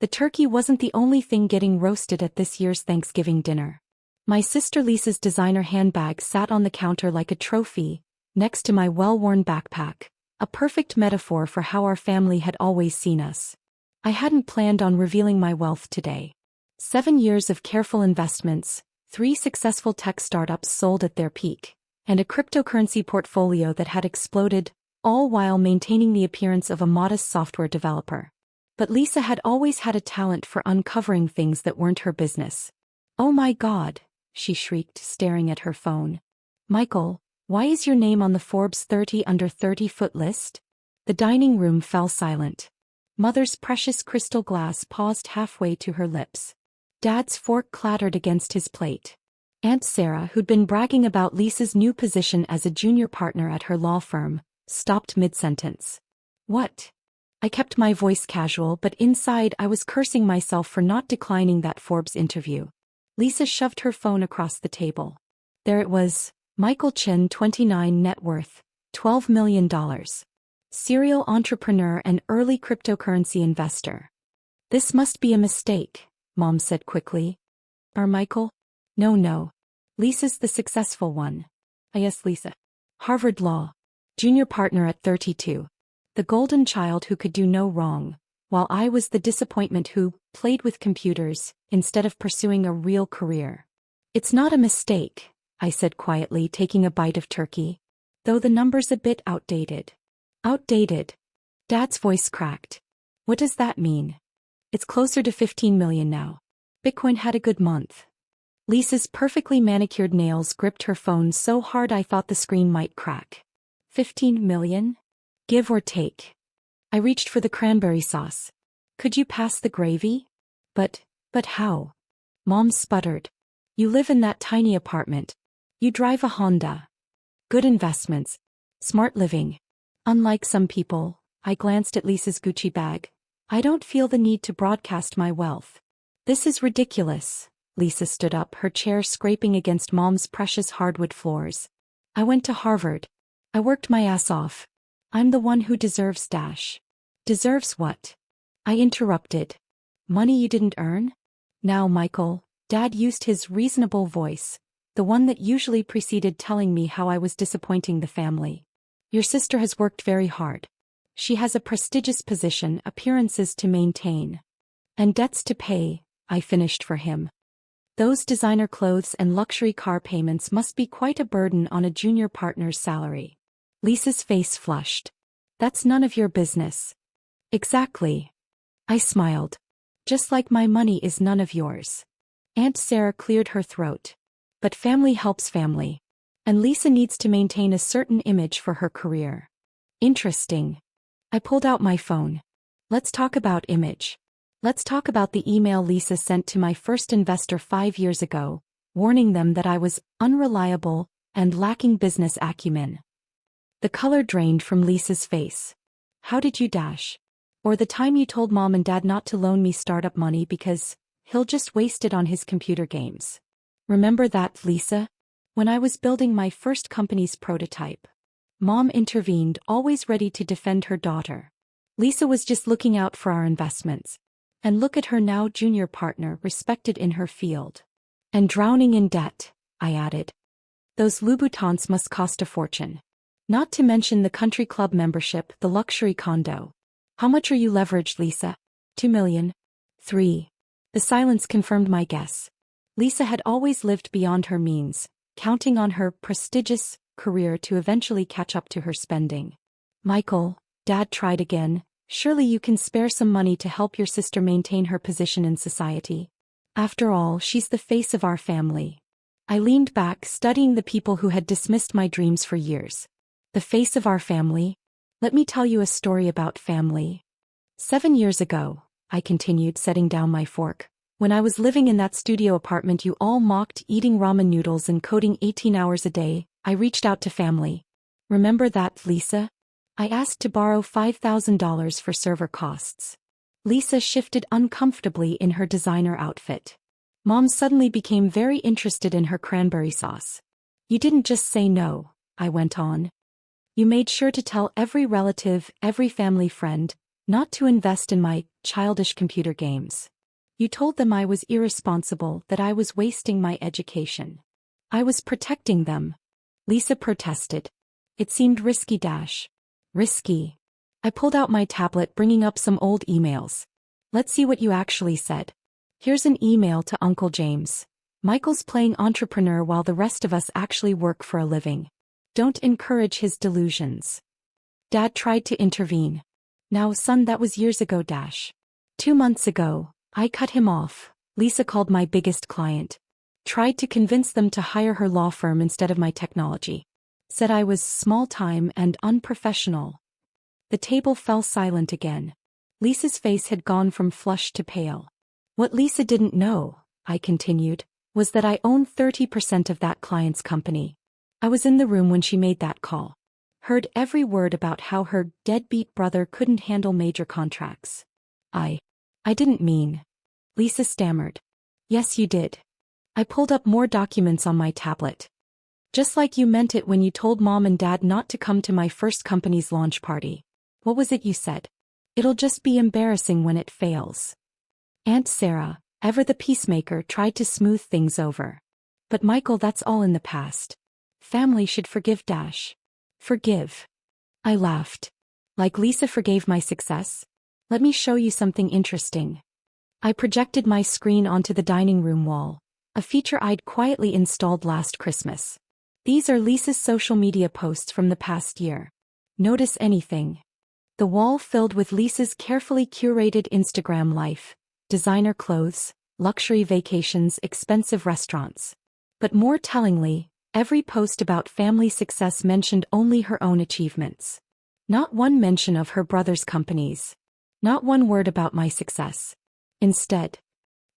The turkey wasn't the only thing getting roasted at this year's Thanksgiving dinner. My sister Lisa's designer handbag sat on the counter like a trophy, next to my well-worn backpack, a perfect metaphor for how our family had always seen us. I hadn't planned on revealing my wealth today. 7 years of careful investments, 3 successful tech startups sold at their peak, and a cryptocurrency portfolio that had exploded, all while maintaining the appearance of a modest software developer. But Lisa had always had a talent for uncovering things that weren't her business. "Oh my God," she shrieked, staring at her phone. "Michael, why is your name on the Forbes 30 under 30-foot list?" The dining room fell silent. Mother's precious crystal glass paused halfway to her lips. Dad's fork clattered against his plate. Aunt Sarah, who'd been bragging about Lisa's new position as a junior partner at her law firm, stopped mid-sentence. "What?" I kept my voice casual, but inside I was cursing myself for not declining that Forbes interview. Lisa shoved her phone across the table. There it was, Michael Chin, 29, net worth, $12 million. Serial entrepreneur and early cryptocurrency investor. "This must be a mistake," Mom said quickly. "Our Michael?" No. Lisa's the successful one." "Yes, Lisa. Harvard Law. Junior partner at 32. The golden child who could do no wrong, while I was the disappointment who played with computers instead of pursuing a real career." "It's not a mistake," I said quietly, taking a bite of turkey. "Though the number's a bit outdated." "Outdated?" Dad's voice cracked. "What does that mean?" "It's closer to 15 million now. Bitcoin had a good month." Lisa's perfectly manicured nails gripped her phone so hard I thought the screen might crack. 15 million? Give or take. I reached for the cranberry sauce. "Could you pass the gravy?" But how?" Mom sputtered. "You live in that tiny apartment. You drive a Honda. Good investments. Smart living. Unlike some people," I glanced at Lisa's Gucci bag, "I don't feel the need to broadcast my wealth." "This is ridiculous." Lisa stood up, her chair scraping against Mom's precious hardwood floors. "I went to Harvard. I worked my ass off. I'm the one who deserves dash." "Deserves what?" I interrupted. "Money you didn't earn?" "Now, Michael," Dad used his reasonable voice, the one that usually preceded telling me how I was disappointing the family. "Your sister has worked very hard. She has a prestigious position, appearances to maintain. And debts to pay," I finished for him. "Those designer clothes and luxury car payments must be quite a burden on a junior partner's salary." Lisa's face flushed. "That's none of your business." "Exactly." I smiled. "Just like my money is none of yours." Aunt Sarah cleared her throat. "But family helps family. And Lisa needs to maintain a certain image for her career." "Interesting." I pulled out my phone. "Let's talk about image. Let's talk about the email Lisa sent to my first investor 5 years ago, warning them that I was unreliable and lacking business acumen." The color drained from Lisa's face. "How did you dash? Or the time you told Mom and Dad not to loan me startup money because he'll just waste it on his computer games. Remember that, Lisa? When I was building my first company's prototype." Mom intervened, always ready to defend her daughter. "Lisa was just looking out for our investments. And look at her now, junior partner, respected in her field. And drowning in debt," I added. "Those Louboutins must cost a fortune. Not to mention the country club membership, the luxury condo. How much are you leveraged, Lisa?" 2 million. 3. The silence confirmed my guess. Lisa had always lived beyond her means, counting on her prestigious career to eventually catch up to her spending. "Michael," Dad tried again, "surely you can spare some money to help your sister maintain her position in society. After all, she's the face of our family." I leaned back, studying the people who had dismissed my dreams for years. The face of our family? Let me tell you a story about family. 7 years ago, I continued, setting down my fork, when I was living in that studio apartment you all mocked, eating ramen noodles and coding 18 hours a day, I reached out to family. Remember that, Lisa? I asked to borrow $5,000 for server costs. Lisa shifted uncomfortably in her designer outfit. Mom suddenly became very interested in her cranberry sauce. "You didn't just say no," I went on. "You made sure to tell every relative, every family friend, Not to invest in my childish computer games. You told them I was irresponsible, that I was wasting my education. I was protecting them. Lisa protested. It seemed risky. Risky. I pulled out my tablet, bringing up some old emails. Let's see what you actually said. Here's an email to Uncle James. Michael's playing entrepreneur while the rest of us actually work for a living. Don't encourage his delusions. Dad tried to intervene. Now, son, that was years ago. 2 months ago, I cut him off. Lisa called my biggest client. Tried to convince them to hire her law firm instead of my technology. Said I was small-time and unprofessional. The table fell silent again. Lisa's face had gone from flushed to pale. What Lisa didn't know, I continued, was that I own 30% of that client's company. I was in the room when she made that call. Heard every word about how her deadbeat brother couldn't handle major contracts. I didn't mean. Lisa stammered. Yes, you did. I pulled up more documents on my tablet. Just like you meant it when you told Mom and Dad not to come to my first company's launch party. What was it you said? It'll just be embarrassing when it fails. Aunt Sarah, ever the peacemaker, tried to smooth things over. But Michael, that's all in the past. Family should forgive. Forgive. I laughed. Like Lisa forgave my success? Let me show you something interesting. I projected my screen onto the dining room wall, a feature I'd quietly installed last Christmas. These are Lisa's social media posts from the past year. Notice anything? The wall filled with Lisa's carefully curated Instagram life, designer clothes, luxury vacations, expensive restaurants. But more tellingly, every post about family success mentioned only her own achievements. Not one mention of her brother's companies. Not one word about my success. Instead,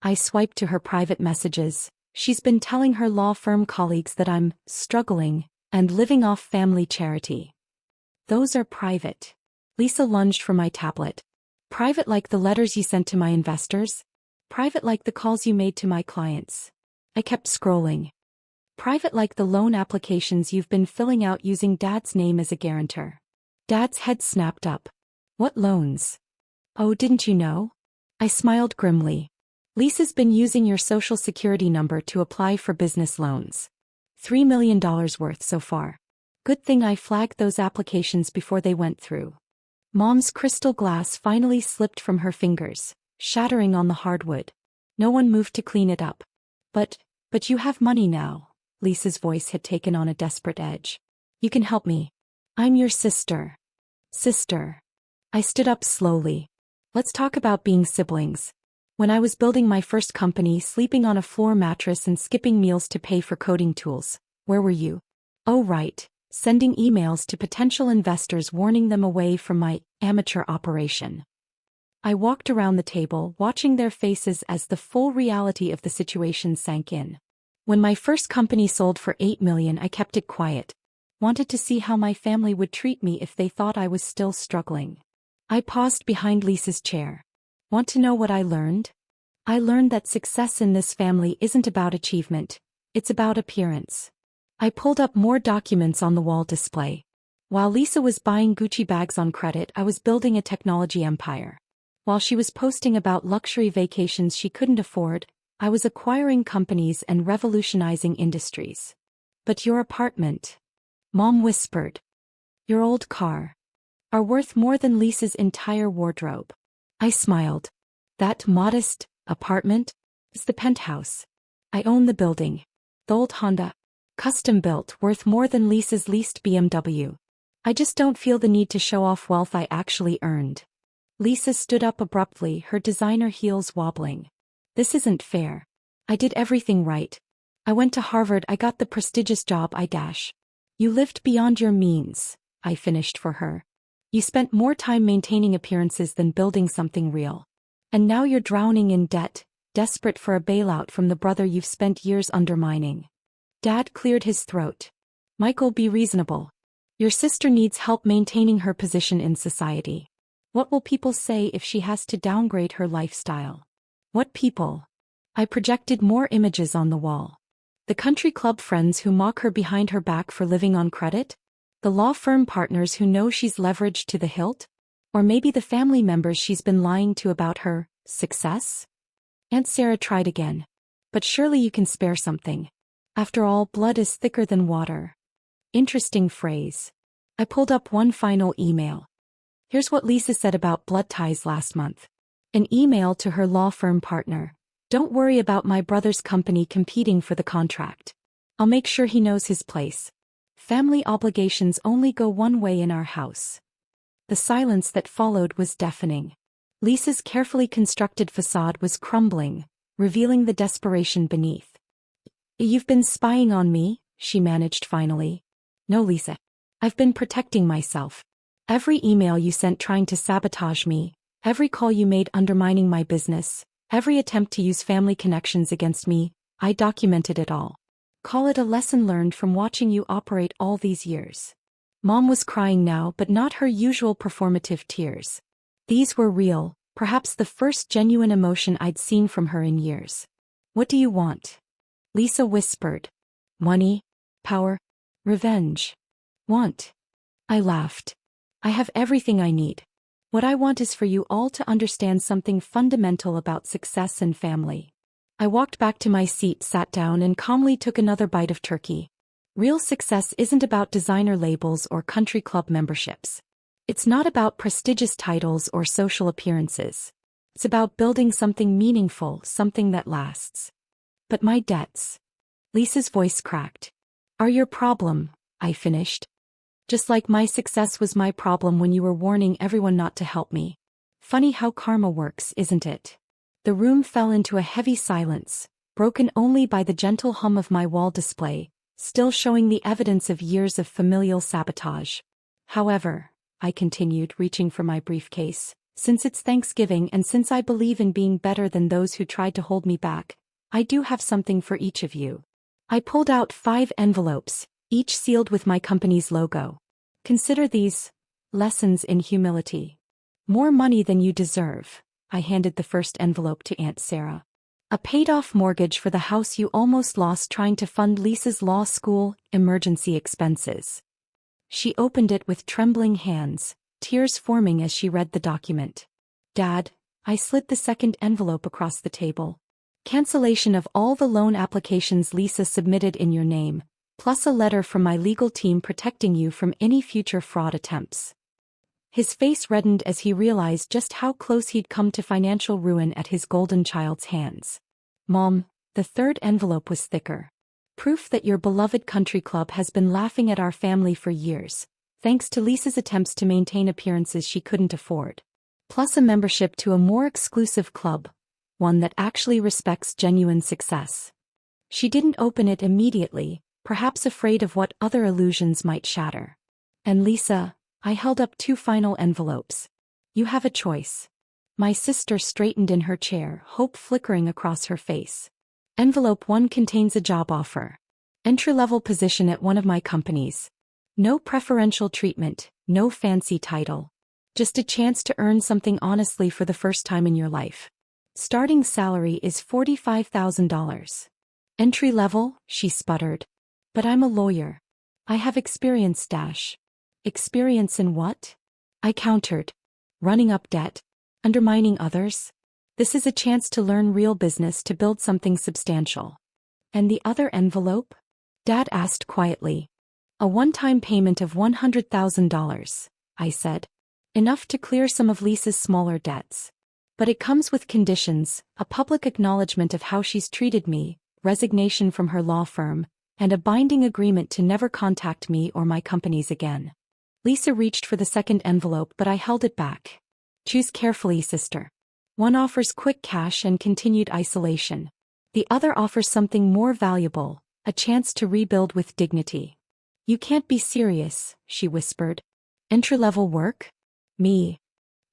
I swiped to her private messages. She's been telling her law firm colleagues that I'm struggling and living off family charity. Those are private. Lisa lunged for my tablet. Private like the letters you sent to my investors? Private like the calls you made to my clients? I kept scrolling. Private like the loan applications you've been filling out using Dad's name as a guarantor? Dad's head snapped up. What loans? Oh, didn't you know? I smiled grimly. Lisa's been using your social security number to apply for business loans. $3 million worth so far. Good thing I flagged those applications before they went through. Mom's crystal glass finally slipped from her fingers, shattering on the hardwood. No one moved to clean it up. But you have money now. Lisa's voice had taken on a desperate edge. You can help me. I'm your sister. Sister. I stood up slowly. Let's talk about being siblings. When I was building my first company, sleeping on a floor mattress and skipping meals to pay for coding tools, where were you? Oh right, sending emails to potential investors warning them away from my amateur operation. I walked around the table, watching their faces as the full reality of the situation sank in. When my first company sold for $8 million, I kept it quiet. Wanted to see how my family would treat me if they thought I was still struggling. I paused behind Lisa's chair. Want to know what I learned? I learned that success in this family isn't about achievement, it's about appearance. I pulled up more documents on the wall display. While Lisa was buying Gucci bags on credit, I was building a technology empire. While she was posting about luxury vacations she couldn't afford, I was acquiring companies and revolutionizing industries. But your apartment, Mom whispered, your old car, are worth more than Lisa's entire wardrobe. I smiled. That modest apartment is the penthouse. I own the building. The old Honda, custom built, worth more than Lisa's leased BMW. I just don't feel the need to show off wealth I actually earned. Lisa stood up abruptly, her designer heels wobbling. This isn't fair. I did everything right. I went to Harvard, I got the prestigious job You lived beyond your means, I finished for her. You spent more time maintaining appearances than building something real. And now you're drowning in debt, desperate for a bailout from the brother you've spent years undermining. Dad cleared his throat. Michael, be reasonable. Your sister needs help maintaining her position in society. What will people say if she has to downgrade her lifestyle? What people? I projected more images on the wall. The country club friends who mock her behind her back for living on credit? The law firm partners who know she's leveraged to the hilt? Or maybe the family members she's been lying to about her success? Aunt Sarah tried again. But surely you can spare something. After all, blood is thicker than water. Interesting phrase. I pulled up one final email. Here's what Lisa said about blood ties last month. An email to her law firm partner. Don't worry about my brother's company competing for the contract. I'll make sure he knows his place. Family obligations only go one way in our house. The silence that followed was deafening. Lisa's carefully constructed facade was crumbling, revealing the desperation beneath. You've been spying on me, she managed finally. No, Lisa. I've been protecting myself. Every email you sent trying to sabotage me, every call you made undermining my business, every attempt to use family connections against me, I documented it all. Call it a lesson learned from watching you operate all these years. Mom was crying now, but not her usual performative tears. These were real, perhaps the first genuine emotion I'd seen from her in years. What do you want? Lisa whispered. Money? Power? Revenge? Want? I laughed. I have everything I need. What I want is for you all to understand something fundamental about success and family. I walked back to my seat, sat down, and calmly took another bite of turkey. Real success isn't about designer labels or country club memberships. It's not about prestigious titles or social appearances. It's about building something meaningful, something that lasts. But my debts. Lisa's voice cracked. Are your problem, I finished. Just like my success was my problem when you were warning everyone not to help me. Funny how karma works, isn't it? The room fell into a heavy silence, broken only by the gentle hum of my wall display, still showing the evidence of years of familial sabotage. However, I continued, reaching for my briefcase, since it's Thanksgiving and since I believe in being better than those who tried to hold me back, I do have something for each of you. I pulled out 5 envelopes, each sealed with my company's logo. Consider these lessons in humility. More money than you deserve. I handed the first envelope to Aunt Sarah. A paid-off mortgage for the house you almost lost trying to fund Lisa's law school emergency expenses. She opened it with trembling hands, tears forming as she read the document. Dad, I slid the second envelope across the table. Cancellation of all the loan applications Lisa submitted in your name, plus a letter from my legal team protecting you from any future fraud attempts. His face reddened as he realized just how close he'd come to financial ruin at his golden child's hands. Mom, the third envelope was thicker. Proof that your beloved country club has been laughing at our family for years, thanks to Lisa's attempts to maintain appearances she couldn't afford. Plus a membership to a more exclusive club, one that actually respects genuine success. She didn't open it immediately, perhaps afraid of what other illusions might shatter. And Lisa, I held up 2 final envelopes. You have a choice. My sister straightened in her chair, hope flickering across her face. Envelope 1 contains a job offer. Entry-level position at one of my companies. No preferential treatment, no fancy title. Just a chance to earn something honestly for the first time in your life. Starting salary is $45,000. Entry level, she sputtered. But I'm a lawyer. I have experience dash. Experience in what? I countered. Running up debt. Undermining others. This is a chance to learn real business, to build something substantial. And the other envelope? Dad asked quietly. A one-time payment of $100,000, I said. Enough to clear some of Lisa's smaller debts. But it comes with conditions, a public acknowledgement of how she's treated me, resignation from her law firm, and a binding agreement to never contact me or my companies again. Lisa reached for the second envelope, but I held it back. Choose carefully, sister. One offers quick cash and continued isolation. The other offers something more valuable, a chance to rebuild with dignity. You can't be serious, she whispered. Entry-level work? Me.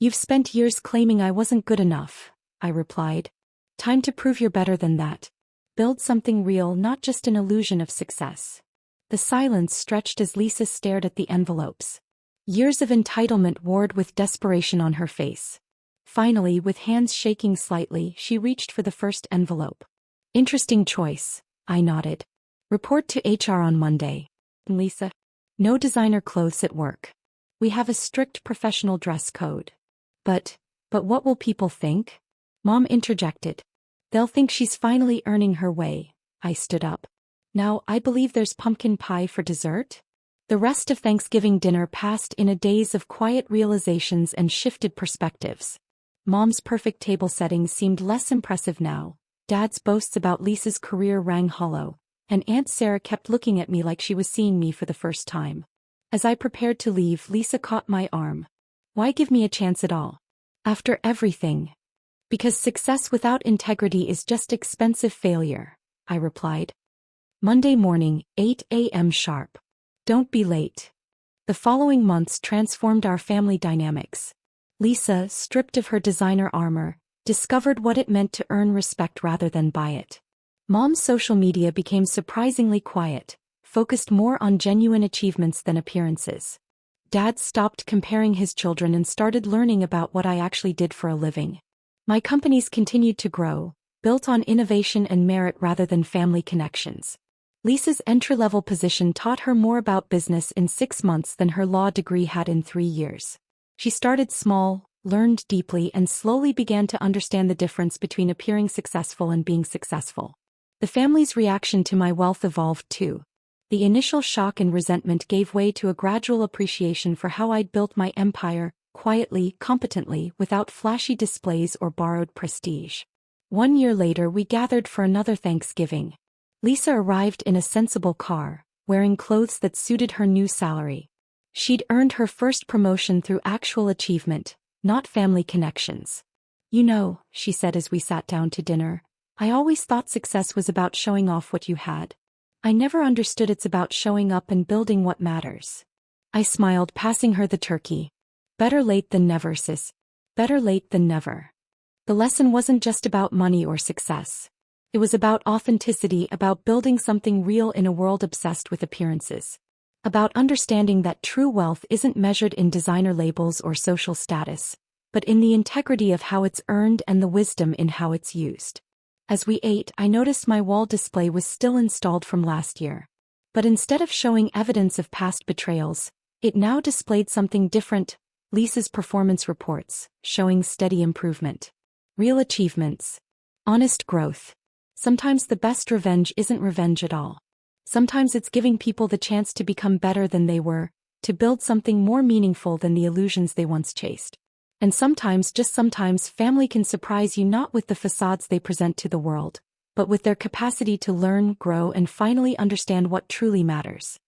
You've spent years claiming I wasn't good enough, I replied. Time to prove you're better than that. Build something real, not just an illusion of success. The silence stretched as Lisa stared at the envelopes. Years of entitlement warred with desperation on her face. Finally, with hands shaking slightly, she reached for the first envelope. Interesting choice, I nodded. Report to HR on Monday. Lisa. No designer clothes at work. We have a strict professional dress code. But what will people think? Mom interjected. They'll think she's finally earning her way. I stood up. Now, I believe there's pumpkin pie for dessert? The rest of Thanksgiving dinner passed in a daze of quiet realizations and shifted perspectives. Mom's perfect table setting seemed less impressive now. Dad's boasts about Lisa's career rang hollow, and Aunt Sarah kept looking at me like she was seeing me for the first time. As I prepared to leave, Lisa caught my arm. Why give me a chance at all? After everything? Because success without integrity is just expensive failure, I replied. Monday morning, 8 a.m. sharp. Don't be late. The following months transformed our family dynamics. Lisa, stripped of her designer armor, discovered what it meant to earn respect rather than buy it. Mom's social media became surprisingly quiet, focused more on genuine achievements than appearances. Dad stopped comparing his children and started learning about what I actually did for a living. My companies continued to grow, built on innovation and merit rather than family connections. Lisa's entry-level position taught her more about business in 6 months than her law degree had in 3 years. She started small, learned deeply, and slowly began to understand the difference between appearing successful and being successful. The family's reaction to my wealth evolved too. The initial shock and resentment gave way to a gradual appreciation for how I'd built my empire, quietly, competently, without flashy displays or borrowed prestige. 1 year later, we gathered for another Thanksgiving. Lisa arrived in a sensible car, wearing clothes that suited her new salary. She'd earned her first promotion through actual achievement, not family connections. You know, she said as we sat down to dinner, I always thought success was about showing off what you had. I never understood it's about showing up and building what matters. I smiled, passing her the turkey. Better late than never, sis. Better late than never. The lesson wasn't just about money or success. It was about authenticity, about building something real in a world obsessed with appearances. About understanding that true wealth isn't measured in designer labels or social status, but in the integrity of how it's earned and the wisdom in how it's used. As we ate, I noticed my wall display was still installed from last year. But instead of showing evidence of past betrayals, it now displayed something different: Lisa's performance reports, showing steady improvement. Real achievements. Honest growth. Sometimes the best revenge isn't revenge at all. Sometimes it's giving people the chance to become better than they were, to build something more meaningful than the illusions they once chased. And sometimes, just sometimes, family can surprise you not with the facades they present to the world, but with their capacity to learn, grow, and finally understand what truly matters.